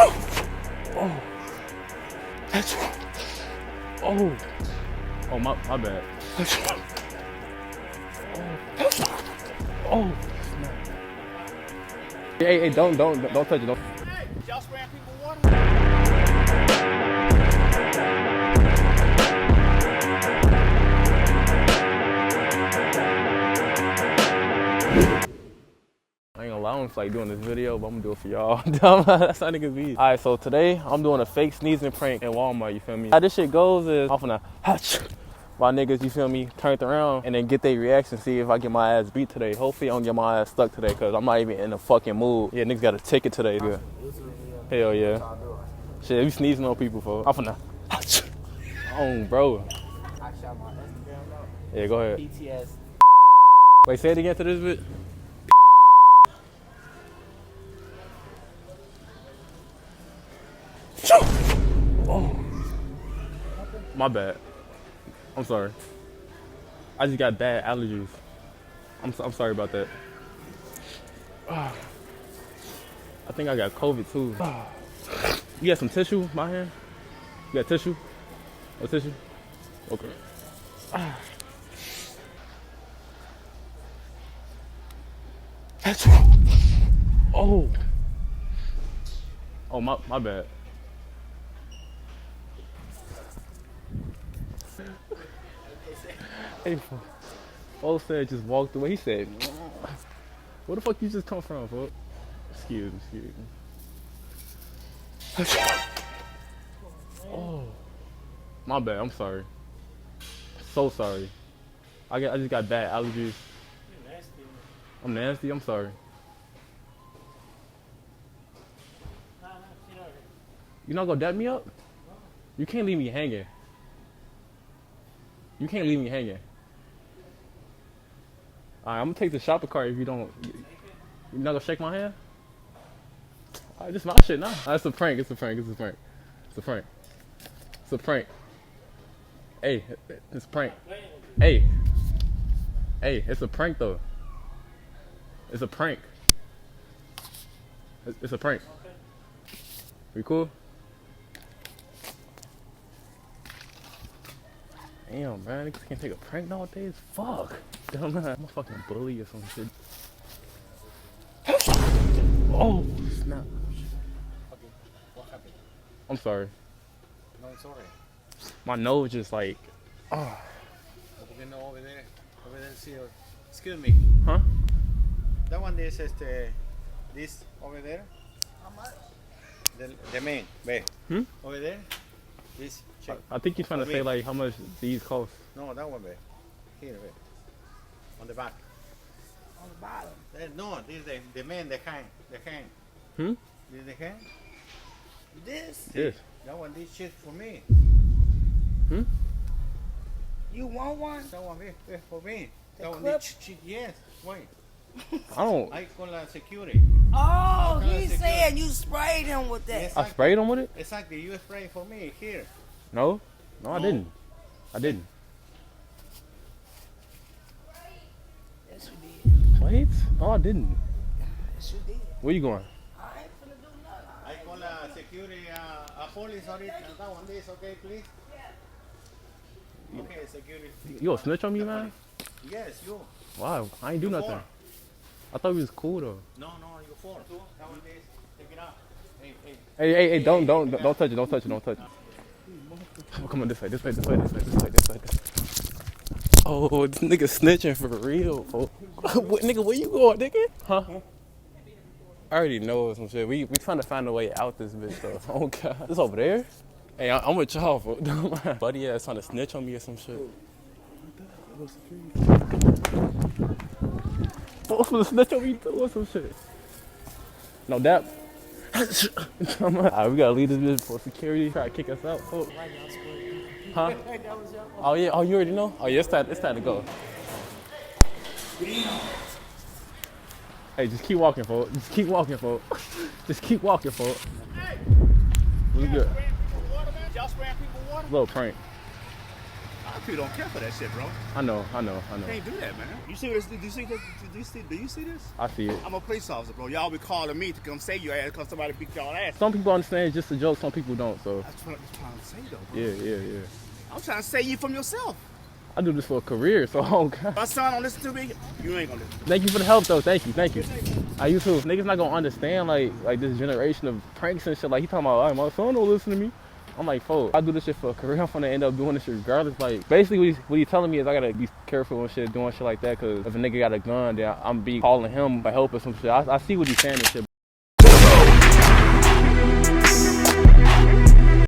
Oh. Oh. Oh, my bad. Oh. Hey, don't touch it. Don't. Hey, y'all spraying people water? I ain't gonna lie, I don't feel like doing this video, but I'm gonna do it for y'all. That's how niggas be. Alright, so today I'm doing a fake sneezing prank in Walmart, you feel me? How this shit goes is I'm finna my niggas, you feel me, turned around and then get their reaction, see if I get my ass beat today. Hopefully I don't get my ass stuck today, cause I'm not even in the fucking mood. Yeah, niggas got a ticket today. Good. Hell yeah. Shit, we sneezing on people, folks. I'm finna oh, bro. I shot my Instagram out. Yeah, go ahead. PTS. Wait, say it again to this bit. Oh, my bad. I'm sorry. I just got bad allergies. I'm sorry about that. I think I got COVID too. You got some tissue, my hand? You got tissue? No tissue? Okay. Oh. Oh, my bad. Hey, Fo said just walked away. He said, where the fuck you just come from, folks? Excuse me. Oh, my bad. I'm sorry. So sorry. I just got bad allergies. I'm nasty. I'm sorry. You not gonna dap me up? You can't leave me hanging. You can't leave me hanging. Alright, I'm gonna take the shopper cart if you don't. You not gonna shake my hand? Alright, this is my shit now. It's a prank. It's a prank. Hey, it's a prank. Hey, it's a prank though. It's a prank. It's a prank. We cool? Damn, man, niggas can't take a prank nowadays. Fuck. I'm a fucking bully or some shit. Oh, snap. Okay, what happened? I'm sorry. No, it's alright. My nose just like, oh. Okay, no, over there, see. Excuse me. Huh? That one is this over there. How much? The main, babe. Over there. This check. I think you're trying to say like how much these cost. No, that one, babe. Here, babe. On the back. On the bottom. No, this is the main, the hand. Hmm? This is the hand. This. Yes. That one, this shit for me. Hmm? You want one? That one, babe, for me. The That one, clip? yes. Wait. I don't. I call la security. Oh, Okay, he secure. said you sprayed him with that. Yes. I sprayed him with it? Exactly, you spray for me here. No, I didn't. Yes, you did. Wait? No, I didn't. Yes, you did. Where you going? I ain't finna do nothing. I call la security, police or it. That one, this, okay, please? Okay, security. You gonna snitch on me, man? Yes, you. Wow, I ain't do nothing. Four. I thought we was cool though. No, you four. That one, this. Take it out. Hey, don't touch it. Don't touch it. Oh, come on, this way. Oh, this nigga snitching for real, folks. What, nigga, where you going, nigga? Huh? I already know some shit. We trying to find a way out this bitch, though. Oh, God. It's over there? Hey, I'm with y'all, folks. Buddy ass trying to snitch on me or some shit. Folks gonna snitch on me too or some shit. No, that. Alright, we gotta leave this bitch for security. Try to kick us out, folks. Huh? Oh yeah, oh you already know? Oh yeah, it's time to go. Hey, just keep walking, folks. Just keep walking, folks. We good. Y'all spraying people water? Little prank. of people don't care for that shit, bro. I know. Can't do that, man. You see this? Do you see this? Do you see this? I see it. I'm a police officer, bro. Y'all be calling me to come save your ass because somebody beat y'all ass. Some people understand it's just a joke, some people don't, so. That's what I'm trying to say, though, bro. Yeah. I'm trying to save you from yourself. I do this for a career, so oh God. My son don't listen to me, you ain't gonna listen. Thank you for the help though, thank you. I you too. Niggas not gonna understand like this generation of pranks and shit. Like he talking about, all right, my son don't listen to me. I'm like, fuck, I do this shit for a career. I'm gonna end up doing this shit regardless. Like, basically what he's telling me is I gotta be careful and shit, doing shit like that, cause if a nigga got a gun, then I'm be calling him for help or some shit. I see what he's saying and shit.